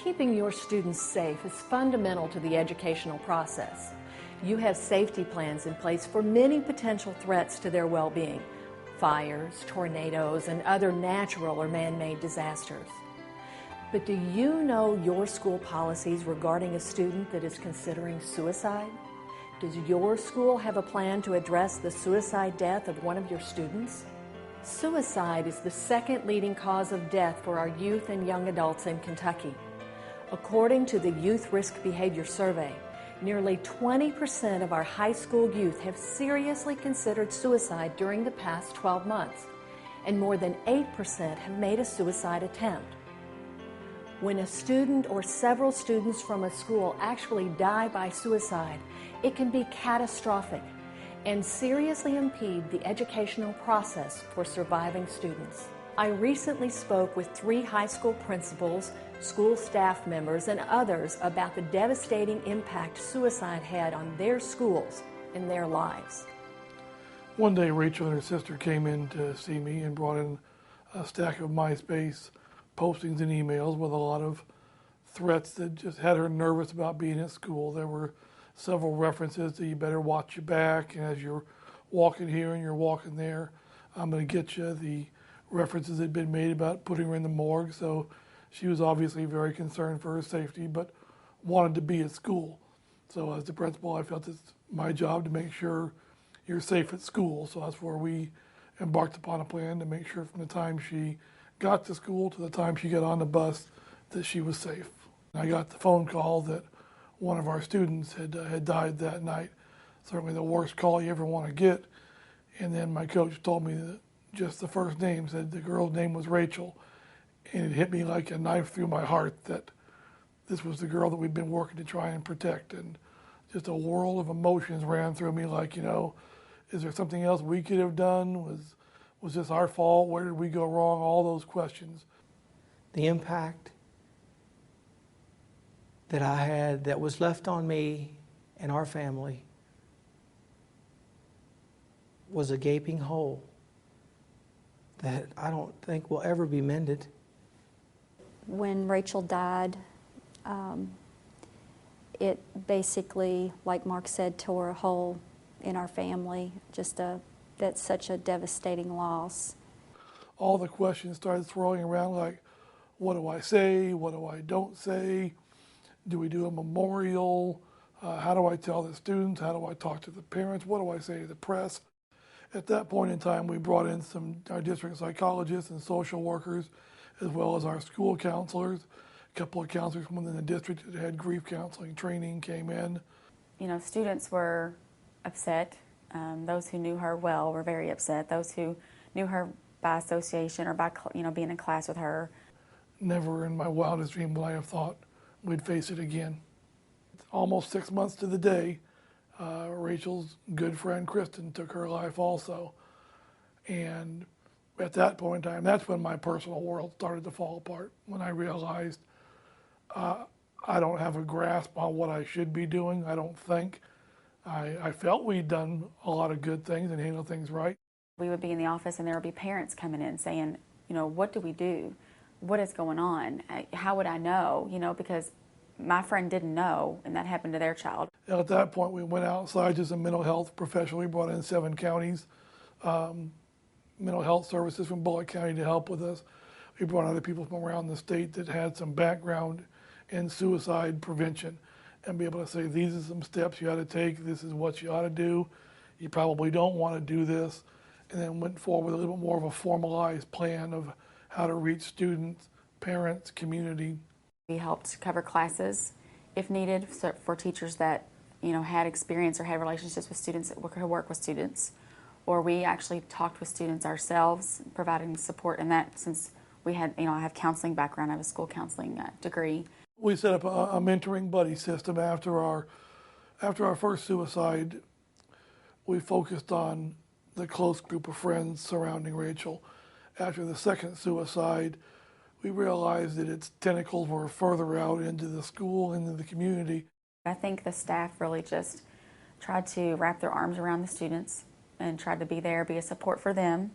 Keeping your students safe is fundamental to the educational process. You have safety plans in place for many potential threats to their well-being: fires, tornadoes, and other natural or man-made disasters. But do you know your school policies regarding a student that is considering suicide? Does your school have a plan to address the suicide death of one of your students? Suicide is the second leading cause of death for our youth and young adults in Kentucky. According to the Youth Risk Behavior Survey, nearly 20% of our high school youth have seriously considered suicide during the past 12 months, and more than 8% have made a suicide attempt. When a student or several students from a school actually die by suicide, it can be catastrophic and seriously impede the educational process for surviving students. I recently spoke with 3 high school principals, school staff members, and others about the devastating impact suicide had on their schools and their lives. One day, Rachel and her sister came in to see me and brought in a stack of MySpace postings and emails with a lot of threats that just had her nervous about being at school. There were several references to "you better watch your back," and "as you're walking here and you're walking there, I'm going to get you." The references had been made about putting her in the morgue, so she was obviously very concerned for her safety, but wanted to be at school. So as the principal, I felt it's my job to make sure you're safe at school. So that's where we embarked upon a plan to make sure from the time she got to school to the time she got on the bus that she was safe. I got the phone call that one of our students had died that night. Certainly the worst call you ever want to get. And then my coach told me that just the first name, said the girl's name was Rachel. And it hit me like a knife through my heart that this was the girl that we'd been working to try and protect. And just a whirl of emotions ran through me, like, is there something else we could have done? Was this our fault? Where did we go wrong? All those questions. The impact that I had, that was left on me and our family, was a gaping hole that I don't think will ever be mended. When Rachel died, it basically, like Mark said, tore a hole in our family. That's such a devastating loss. All the questions started swirling around, like, what do I say? What do I don't say? Do we do a memorial? How do I tell the students? How do I talk to the parents? What do I say to the press? At that point in time, we brought in our district psychologists and social workers, as well as our school counselors. A couple of counselors from within the district that had grief counseling training came in. Students were upset. Those who knew her well were very upset. Those who knew her by association or by being in class with her. Never in my wildest dream would I have thought we'd face it again. Almost 6 months to the day, Rachel's good friend Kristen took her life also. And at that point in time, that's when my personal world started to fall apart, when I realized I don't have a grasp on what I should be doing, I don't think. I felt we'd done a lot of good things and handled things right. We would be in the office and there would be parents coming in saying, what do we do? What is going on? How would I know? Because my friend didn't know, and that happened to their child. And at that point, we went outside as a mental health professional. We brought in 7 counties, mental health services from Bullitt County to help with us. We brought other people from around the state that had some background in suicide prevention and be able to say, these are some steps you ought to take, this is what you ought to do, you probably don't want to do this, and then went forward with a little bit more of a formalized plan of how to reach students, parents, community. We helped cover classes if needed for teachers that had experience or had relationships with students who work with students, or we actually talked with students ourselves, providing support in that, since we had, I have counseling background, I have a school counseling degree. We set up a mentoring buddy system after our first suicide. We focused on the close group of friends surrounding Rachel. After the second suicide, we realized that its tentacles were further out into the school, into the community. I think the staff really just tried to wrap their arms around the students and tried to be there, be a support for them.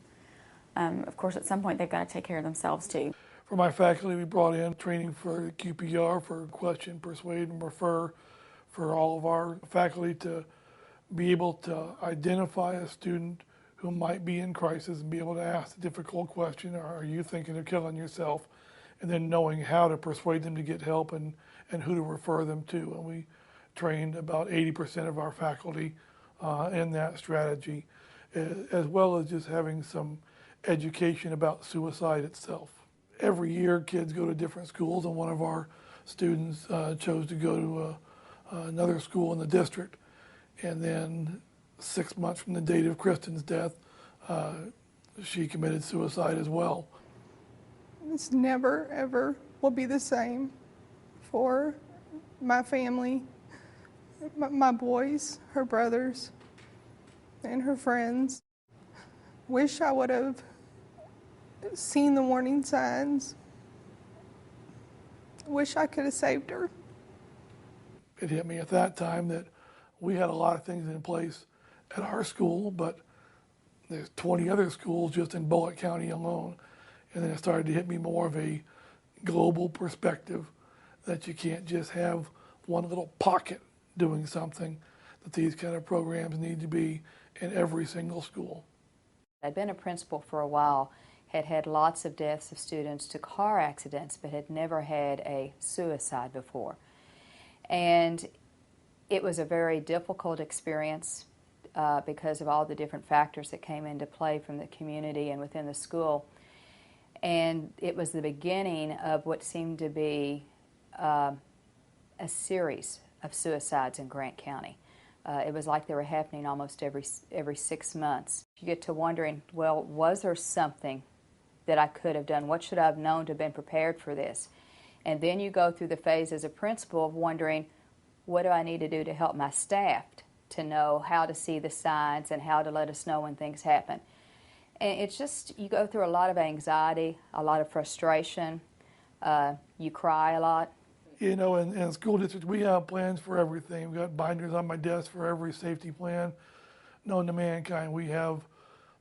Of course, at some point, they've got to take care of themselves too. For my faculty, we brought in training for QPR, for question, persuade, and refer, for all of our faculty to be able to identify a student who might be in crisis and be able to ask the difficult question, are you thinking of killing yourself? And then knowing how to persuade them to get help and who to refer them to. And we trained about 80% of our faculty in that strategy, as well as just having some education about suicide itself. Every year, kids go to different schools, and one of our students chose to go to another school in the district. And then 6 months from the date of Kristen's death, she committed suicide as well. This never, ever will be the same for my family, my boys, her brothers, and her friends. Wish I would have seen the warning signs. Wish I could have saved her. It hit me at that time that we had a lot of things in place at our school, but there's 20 other schools just in Bullitt County alone. And then it started to hit me more of a global perspective, that you can't just have one little pocket doing something, that these kind of programs need to be in every single school. I'd been a principal for a while, had had lots of deaths of students to car accidents, but had never had a suicide before. And it was a very difficult experience because of all the different factors that came into play from the community and within the school. And it was the beginning of what seemed to be a series of suicides in Grant County. It was like they were happening almost every 6 months. You get to wondering, well, was there something that I could have done? What should I have known to have been prepared for this? And then you go through the phase as a principal of wondering, what do I need to do to help my staff to know how to see the signs and how to let us know when things happen? And it's just, you go through a lot of anxiety, a lot of frustration, you cry a lot. You know, in school districts, we have plans for everything. We've got binders on my desk for every safety plan known to mankind. We have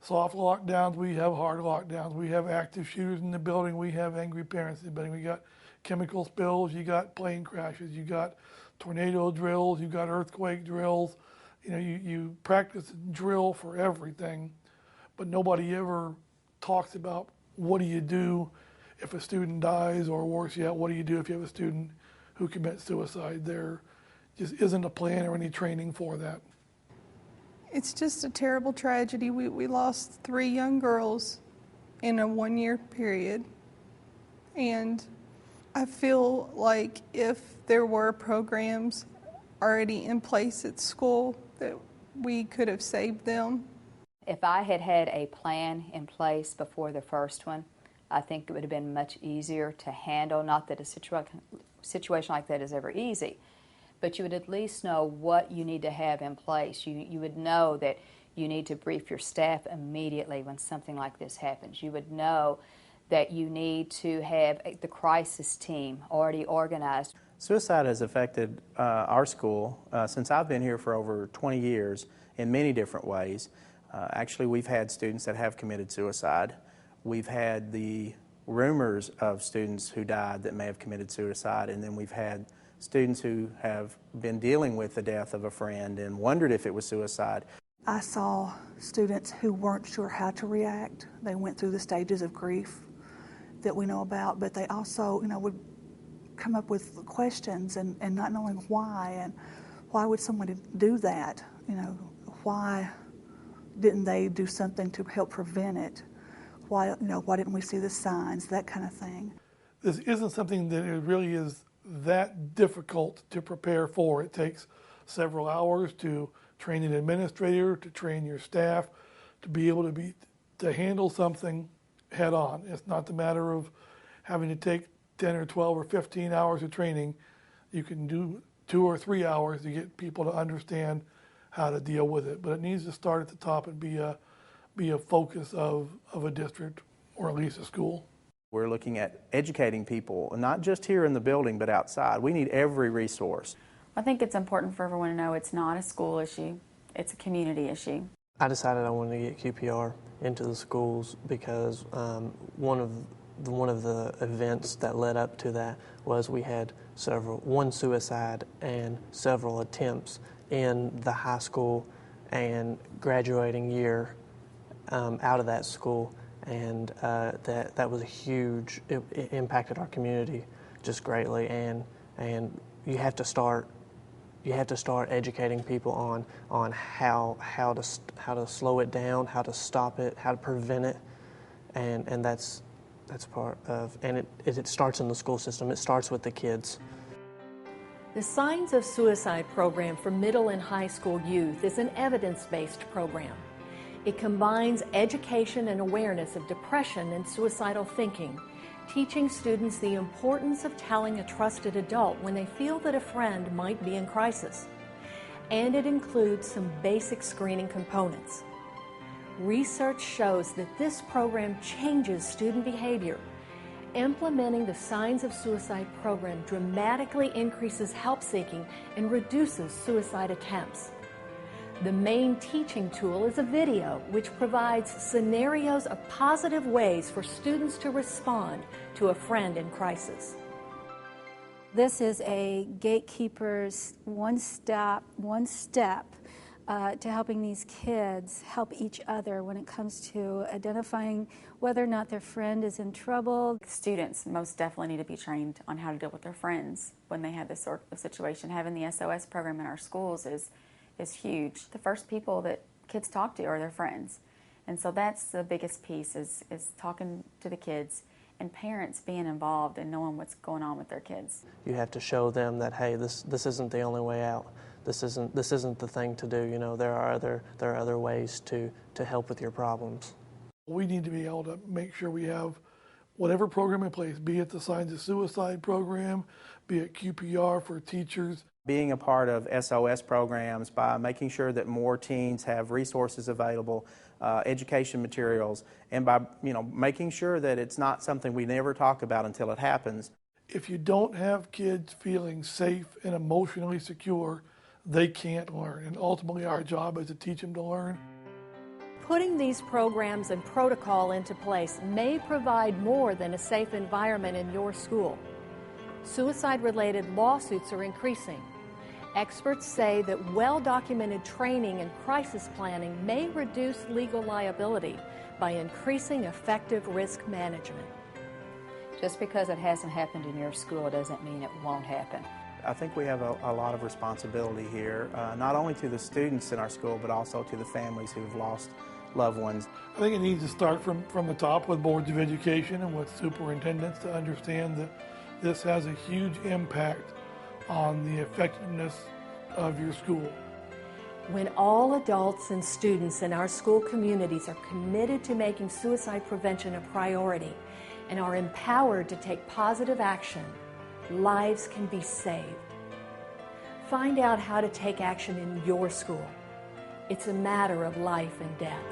soft lockdowns, we have hard lockdowns, we have active shooters in the building, we have angry parents in the building, we got chemical spills, you got plane crashes, you got tornado drills, you got earthquake drills. You know, you practice and drill for everything, but nobody ever talks about what do you do if a student dies, or worse yet, what do you do if you have a student who commits suicide? There just isn't a plan or any training for that. It's just a terrible tragedy. We lost 3 young girls in a 1-year period. And I feel like if there were programs already in place at school, that we could have saved them. If I had had a plan in place before the first one, I think it would have been much easier to handle. Not that a situation like that is ever easy, but you would at least know what you need to have in place. You would know that you need to brief your staff immediately when something like this happens. You would know that you need to have the crisis team already organized. Suicide has affected our school since I've been here for over 20 years in many different ways. Actually, we've had students that have committed suicide. We've had the rumors of students who died that may have committed suicide, and then we've had students who have been dealing with the death of a friend and wondered if it was suicide. I saw students who weren't sure how to react. They went through the stages of grief that we know about, but they also, would come up with questions and not knowing why, and why would someone do that? Why didn't they do something to help prevent it? Why didn't we see the signs? That kind of thing. This isn't something that it really is that difficult to prepare for. It takes several hours to train an administrator, to train your staff, to be able to handle something head on. It's not the matter of having to take 10 or 12 or 15 hours of training. You can do 2 or 3 hours to get people to understand how to deal with it. But it needs to start at the top and be a focus of a district, or at least a school. We're looking at educating people, not just here in the building, but outside. We need every resource. I think it's important for everyone to know it's not a school issue, it's a community issue. I decided I wanted to get QPR into the schools because one of one of the events that led up to that was we had one suicide and several attempts in the high school and graduating year out of that school, and that was a huge. It impacted our community just greatly, and you have to start educating people on how to slow it down, how to stop it, how to prevent it, and that's part of, and it starts in the school system. It starts with the kids. The Signs of Suicide program for middle and high school youth is an evidence-based program. It combines education and awareness of depression and suicidal thinking, teaching students the importance of telling a trusted adult when they feel that a friend might be in crisis. And it includes some basic screening components. Research shows that this program changes student behavior. Implementing the Signs of Suicide program dramatically increases help seeking and reduces suicide attempts. The main teaching tool is a video which provides scenarios of positive ways for students to respond to a friend in crisis. This is a gatekeeper's one step to helping these kids help each other when it comes to identifying whether or not their friend is in trouble. Students most definitely need to be trained on how to deal with their friends when they have this sort of situation. Having the SOS program in our schools is huge. The first people that kids talk to are their friends. And so that's the biggest piece is talking to the kids and parents being involved and knowing what's going on with their kids. You have to show them that, hey, this isn't the only way out. This isn't the thing to do. You know, there are other ways to help with your problems. We need to be able to make sure we have whatever program in place, be it the Signs of Suicide program, be it QPR for teachers. Being a part of SOS programs by making sure that more teens have resources available, education materials, and by making sure that it's not something we never talk about until it happens. If you don't have kids feeling safe and emotionally secure, they can't learn. And ultimately our job is to teach them to learn. Putting these programs and protocol into place may provide more than a safe environment in your school. Suicide-related lawsuits are increasing. Experts say that well-documented training and crisis planning may reduce legal liability by increasing effective risk management. Just because it hasn't happened in your school doesn't mean it won't happen. I think we have a lot of responsibility here, not only to the students in our school, but also to the families who've lost loved ones. I think it needs to start from the top with boards of education and with superintendents to understand that this has a huge impact on the effectiveness of your school. When all adults and students in our school communities are committed to making suicide prevention a priority and are empowered to take positive action, lives can be saved. Find out how to take action in your school. It's a matter of life and death.